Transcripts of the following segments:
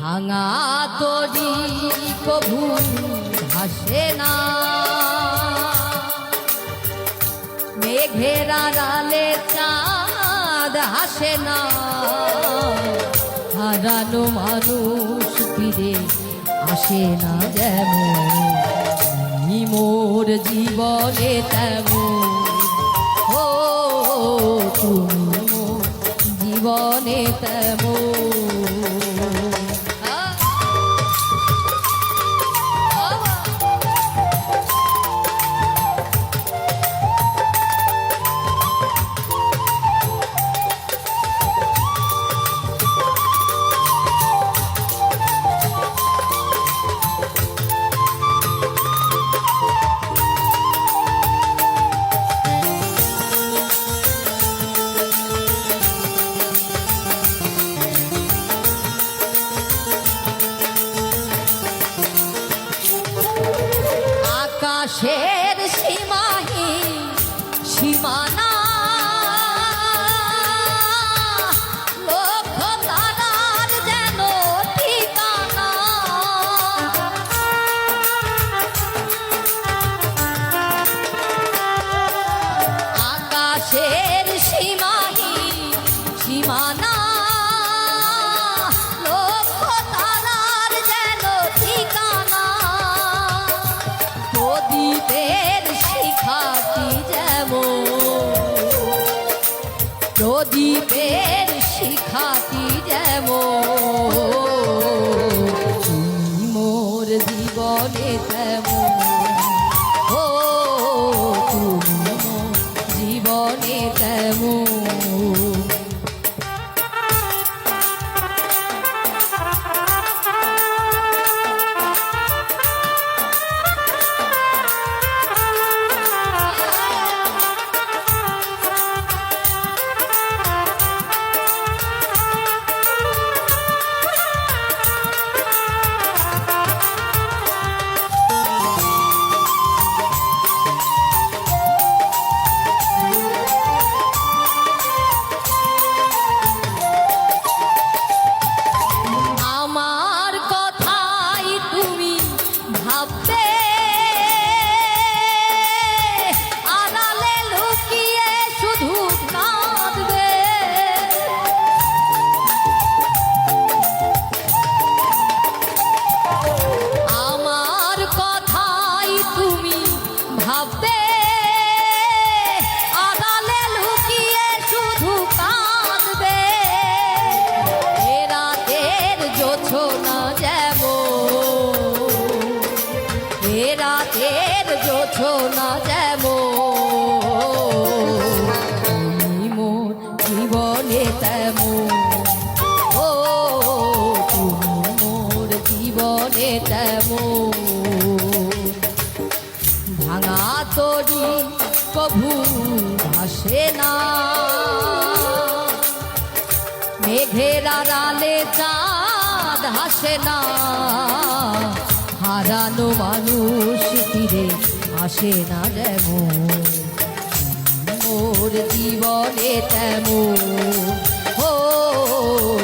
ভাঙা তরি কভু ভাসে না, মেঘের আড়ালে চাঁদ হাসে না, হারানো মানুষ ফিরে আসে না যেমন, মোর জীবনে তেমন, ও তুমি মোর জীবনে তেমন। আকাশের সীমাহীন সীমানা, লক্ষ তারার যেন ঠিকানা, আকাশের সীমাহীন সীমানা, প্রদীপের শিখাটি যেমন, প্রদীপের শিখাটি যেমন, তুমি মোর জীবনে তেমন, ও তুমি মোর জীবনে তেমন। ভাববে আড়ালে লুকিয়ে শুধু কাঁদবে, এ রাতের জোছনা যেমন, এ রাতের জোছনা যেমন, তুমি মোর জীবনে তেমন, ও তুমি মোর জীবনে তেমন। ভাঙা তরি কভু ভাসে না, মেঘের আড়ালে চাঁদ হাসে না, হারানো মানুষ ফিরে আসে না যেমন, মোর জীবনে তেমন, ও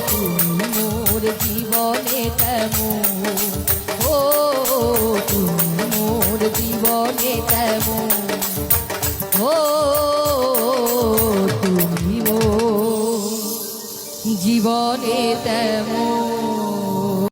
তুমি মোর জীবনে তেমন, ও তুমি মোর জীবনে তেমন, ও তুমি মোর জীবনে তেমন।